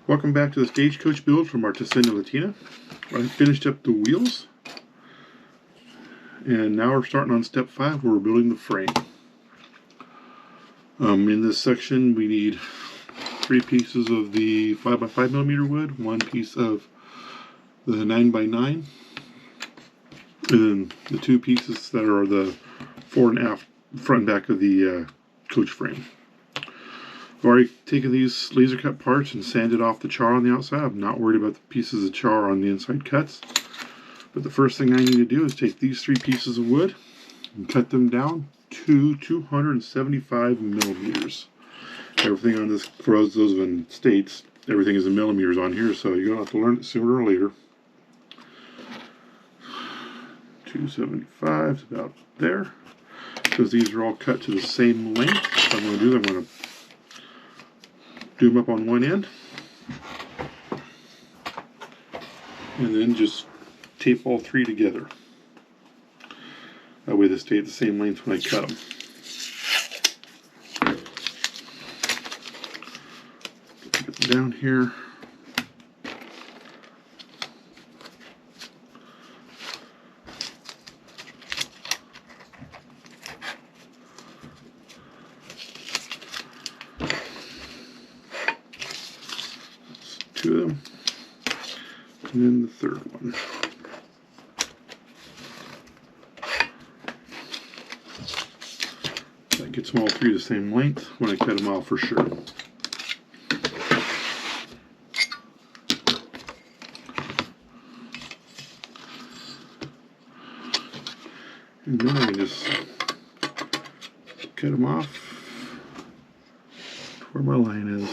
Welcome back to the Stage Coach build from Artesania Latina. I finished up the wheels, and now we're starting on step 5 where we're building the frame. In this section we need 3 pieces of the 5x5mm wood, 1 piece of the 9x9, and then the 2 pieces that are the fore and aft, front and back of the coach frame. I've already taken these laser cut parts and sanded off the char on the outside. I'm not worried about the pieces of char on the inside cuts. But the first thing I need to do is take these 3 pieces of wood and cut them down to 275mm. Everything on this, for those in the States, everything is in millimeters on here, so you're going to have to learn it sooner or later. 275 is about there. Because these are all cut to the same length, what I'm going to do, I'm going to do them up on one end and then just tape all 3 together. That way they stay at the same length when I cut them. Get them down here. That's 2 of them. And then the 3rd one. That gets them all 3 the same length when I cut them off for sure. And then I can just cut them off to where my line is.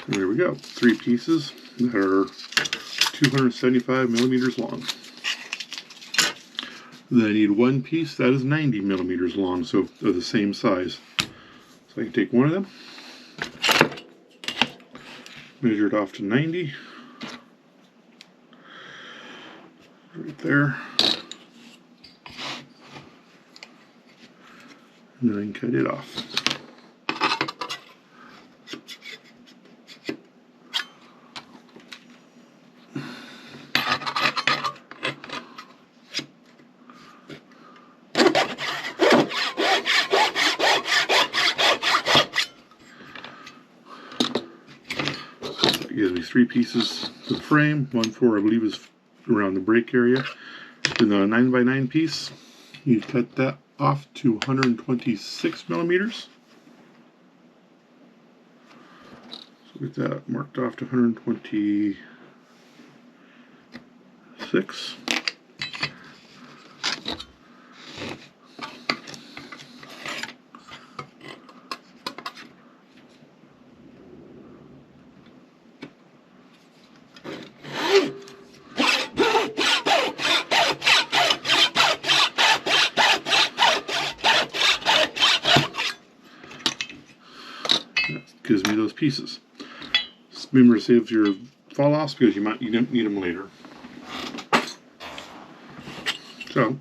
And there we go, 3 pieces that are 275mm long. Then I need 1 piece that is 90mm long, so they're the same size. So I can take one of them, measure it off to 90, right there, and then I can cut it off. That gives me 3 pieces to the frame, 1 for I believe is around the brake area. Then the 9x9 piece, you cut that off to 126mm. So get that marked off to 126. Gives me those pieces. Remember to save your fall offs because you don't need them later. So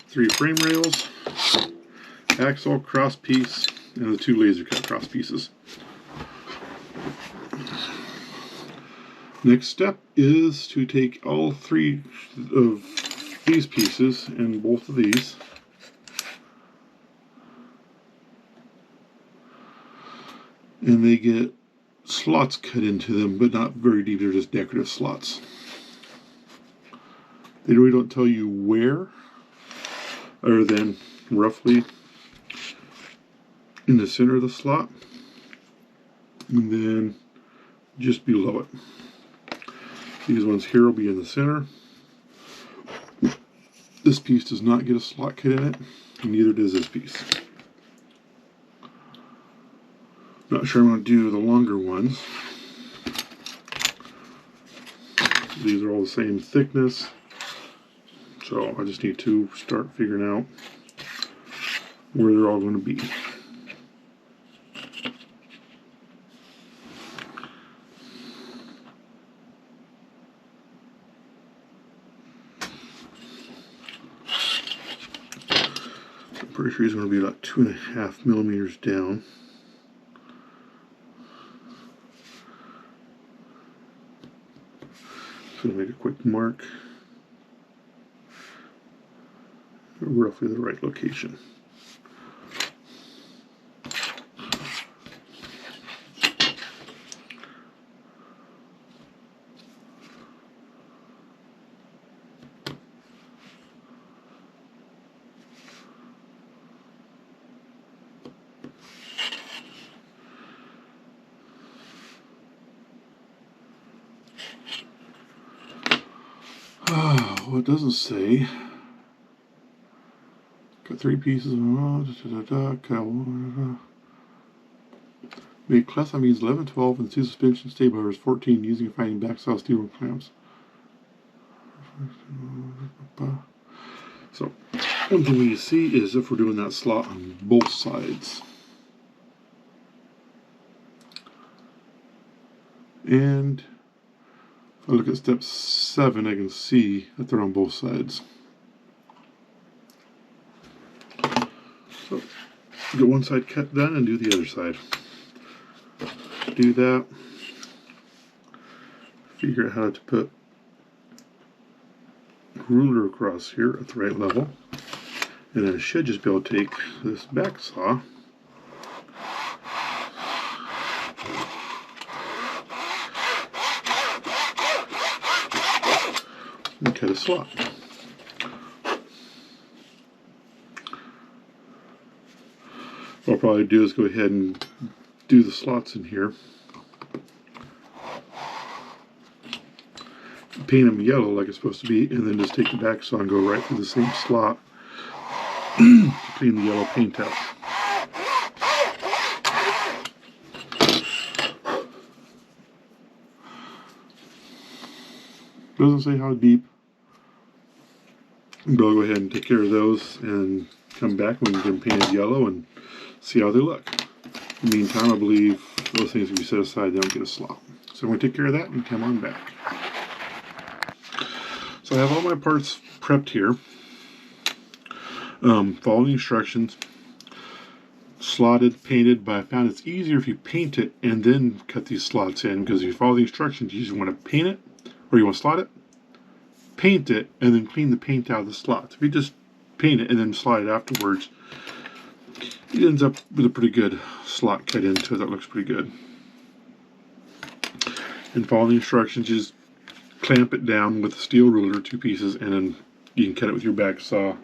3 frame rails, axle, cross piece, and the 2 laser cut cross pieces. Next step is to take all 3 of these pieces and both of these, and they get slots cut into them, but not very deep. They're just decorative slots. They really don't tell you where, other than roughly in the center of the slot, and then just below it. These ones here will be in the center. This piece does not get a slot cut in it, and neither does this piece. Not sure I'm going to do the longer ones. These are all the same thickness, so I just need to start figuring out where they're all going to be. pretty sure he's going to be about 2.5 millimeters down. So make a quick mark. Roughly the right location. Well, it doesn't say. Got 3 pieces. Make class on means 11, 12, and 2 suspension stabilizers 14 using finding backsaw steel clamps. So, one thing we see is if we're doing that slot on both sides. And if I look at step 7, I can see that they're on both sides. So, get one side cut done and do the other side. Do that. Figure out how to put a ruler across here at the right level. And then I should just be able to take this back saw and cut a slot. What I'll probably do is go ahead and do the slots in here. Paint them yellow like it's supposed to be, and then just take the back saw and go right through the same slot to clean the yellow paint out. Doesn't say how deep, but I'll go ahead and take care of those and come back when we get them painted yellow and see how they look. In the meantime, I believe those things can be set aside, they don't get a slot. So I'm going to take care of that and come on back. So I have all my parts prepped here. Follow the instructions. Slotted, painted, but I found it's easier if you paint it and then cut these slots in, because if you follow the instructions, you just want to paint it, or you want to slot it, paint it, and then clean the paint out of the slots. If you just paint it and then slide it afterwards, it ends up with a pretty good slot cut into it that looks pretty good. And follow the instructions, just clamp it down with a steel ruler, 2 pieces, and then you can cut it with your back saw.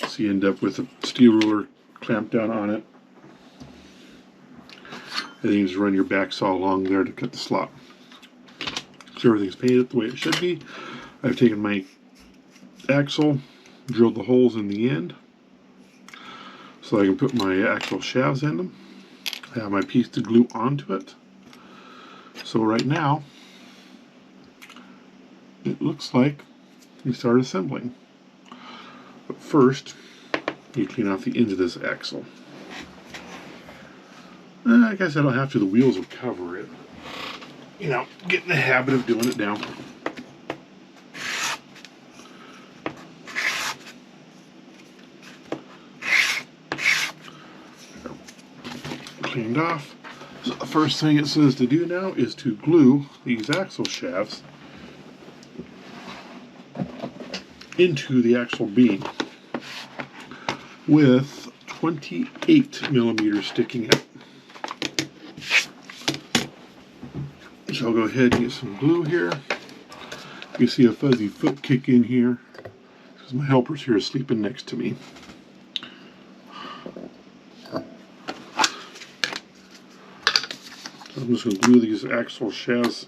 So you end up with a steel ruler clamped down on it. And then you just run your back saw along there to cut the slot. So everything's painted the way it should be. I've taken my axle, drilled the holes in the end so I can put my axle shafts in them. I have my piece to glue onto it. So right now, it looks like we start assembling. But first, you clean off the ends of this axle. I guess I don't have to, the wheels will cover it. You know, get in the habit of doing it now. Cleaned off. So the first thing it says to do now is to glue these axle shafts into the axle beam with 28 millimeters sticking out. So I'll go ahead and get some glue here. You see a fuzzy foot kick in here because my helper's here sleeping next to me. So I'm just going to glue these axle shafts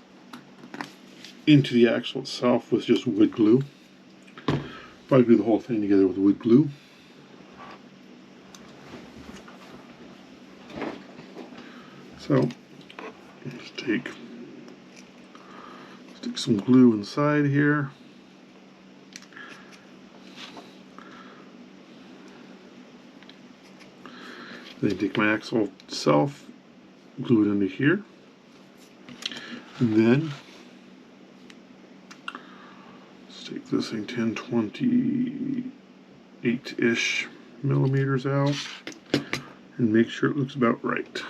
into the axle itself with just wood glue. Probably glue the whole thing together with wood glue. So let's stick some glue inside here. Then take my axle itself, glue it into here, and then let's take this thing 1028-ish millimeters out and make sure it looks about right.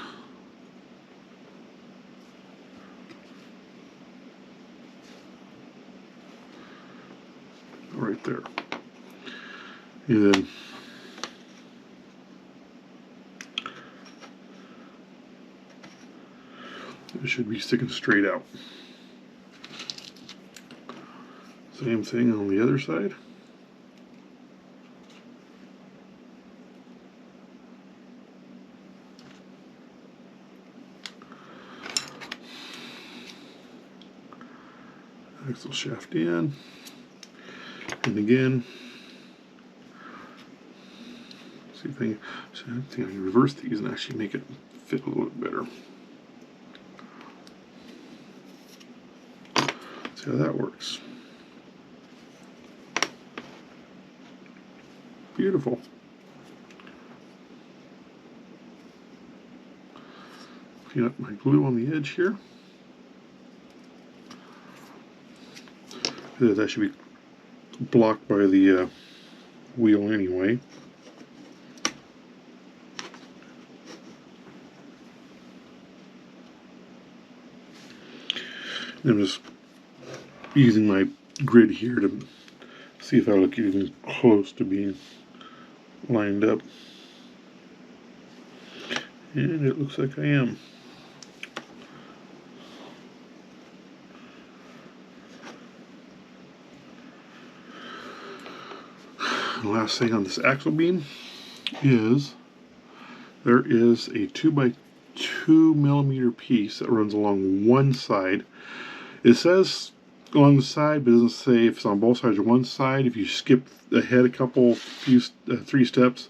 Right there. And then it should be sticking straight out. Same thing on the other side. Axle shaft in, and again, see if I can reverse these and actually make it fit a little bit better. See how that works. Beautiful. Clean up my glue on the edge here. That should be blocked by the wheel anyway. And I'm just using my grid here to see if I look even close to being lined up. And it looks like I am. The last thing on this axle beam is there is a 2x2 millimeter piece that runs along one side. It says along the side, but it doesn't say if it's on both sides or one side. If you skip ahead a three steps,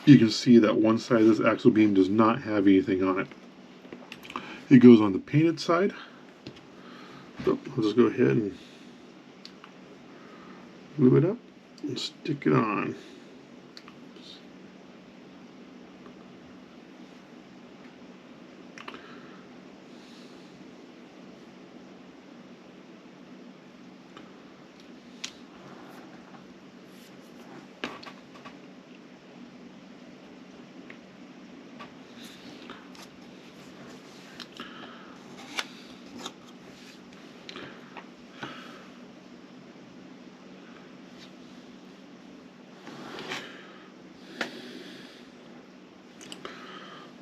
you can see that one side of this axle beam does not have anything on it. It goes on the painted side. So I'll just go ahead and glue it up and stick it on.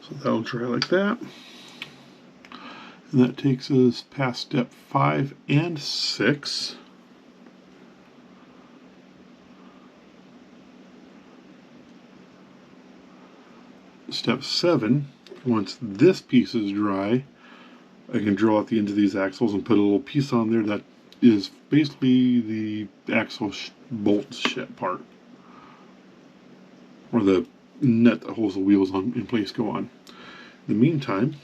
So that'll dry like that. And that takes us past step 5 and 6. Step 7, once this piece is dry, I can drill out the ends of these axles and put a little piece on there that is basically the axle bolt part, or the nut that holds the wheels in place go on. In the meantime,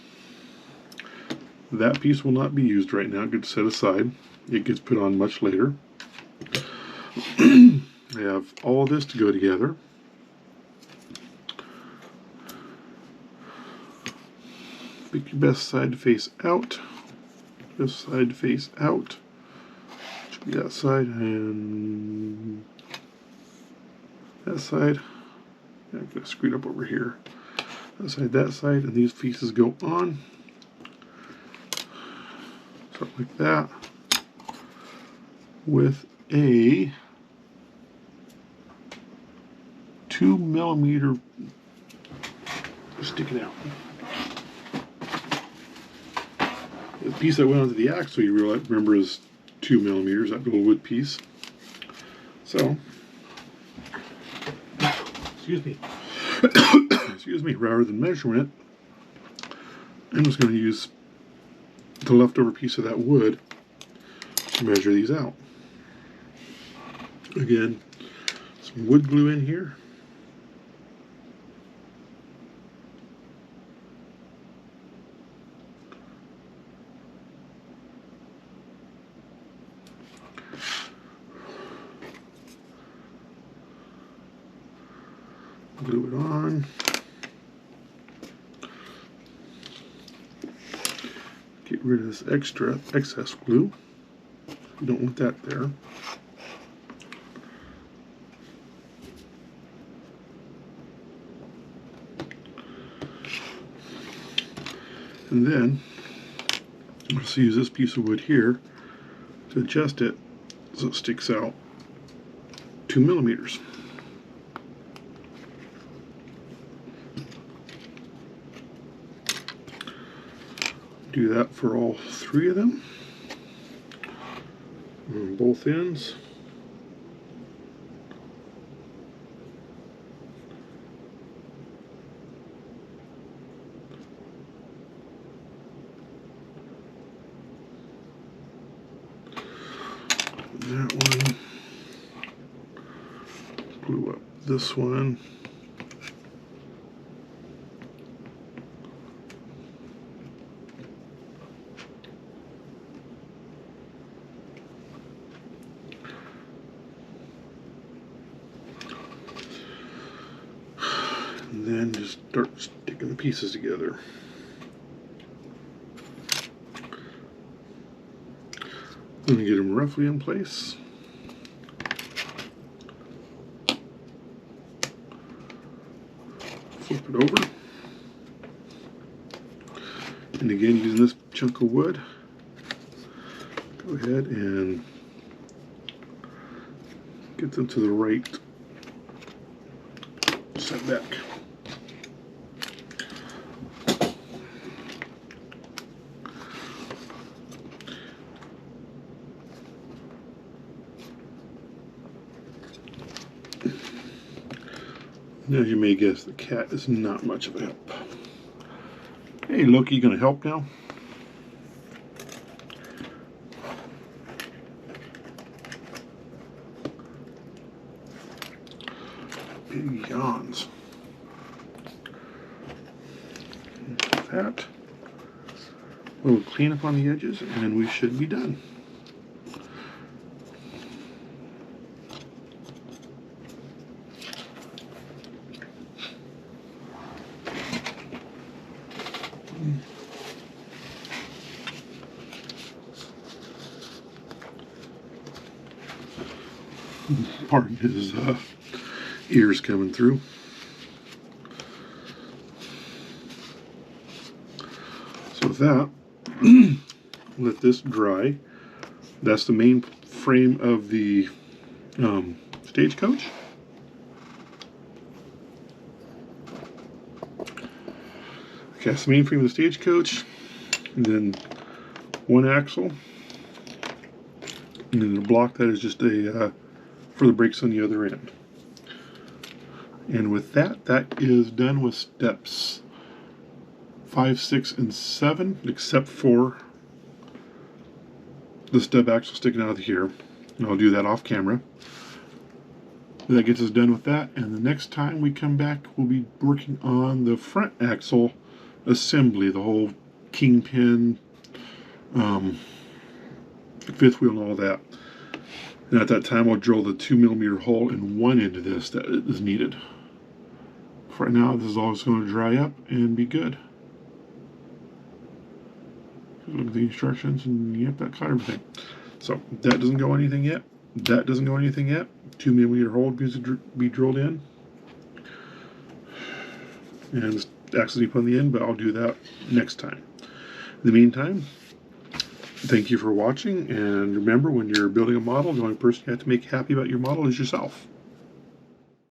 that piece will not be used right now. It gets set aside. It gets put on much later. I have all of this to go together. Pick your best side to face out. Best side to face out. Should be that side and that side. Yeah, I'm going to screw it up over here. That side, and these pieces go on. Something like that. With a 2 millimeter sticking out. The piece that went onto the axle, you remember, is 2 millimeters, that little wood piece. So, excuse me. Excuse me, rather than measuring it, I'm just going to use the leftover piece of that wood to measure these out. Again, some wood glue in here. Glue it on. Get rid of this excess glue. You don't want that there. And then I'll just use this piece of wood here to adjust it so it sticks out 2 millimeters. Do that for all 3 of them on both ends. That one blew up. This one. And then just start sticking the pieces together. I'm going to get them roughly in place. Flip it over. And again, using this chunk of wood, go ahead and get them to the right setback. Now you may guess the cat is not much of a help. Hey Loki, you gonna help now? Big yawns. That. We'll clean up on the edges and we should be done. Pardon his ears coming through. So with that, let this dry. That's the main frame of the Stagecoach. Okay, that's the main frame of the Stagecoach. And then one axle. And then the block that is just a for the brakes on the other end. And with that, that is done with steps 5, 6, and 7, except for the stub axle sticking out of here. And I'll do that off camera. That gets us done with that, and the next time we come back, we'll be working on the front axle assembly, the whole kingpin, fifth wheel, and all that. And at that time, I'll drill the 2 millimeter hole in one end of this that is needed. For right now, this is all just going to dry up and be good. Look at the instructions, and yep, that caught everything. So that doesn't go anything yet. That doesn't go anything yet. 2 millimeter hole needs to be drilled in, and this axle deep on the end. But I'll do that next time. In the meantime, thank you for watching, and remember, when you're building a model, the only person you have to make happy about your model is yourself.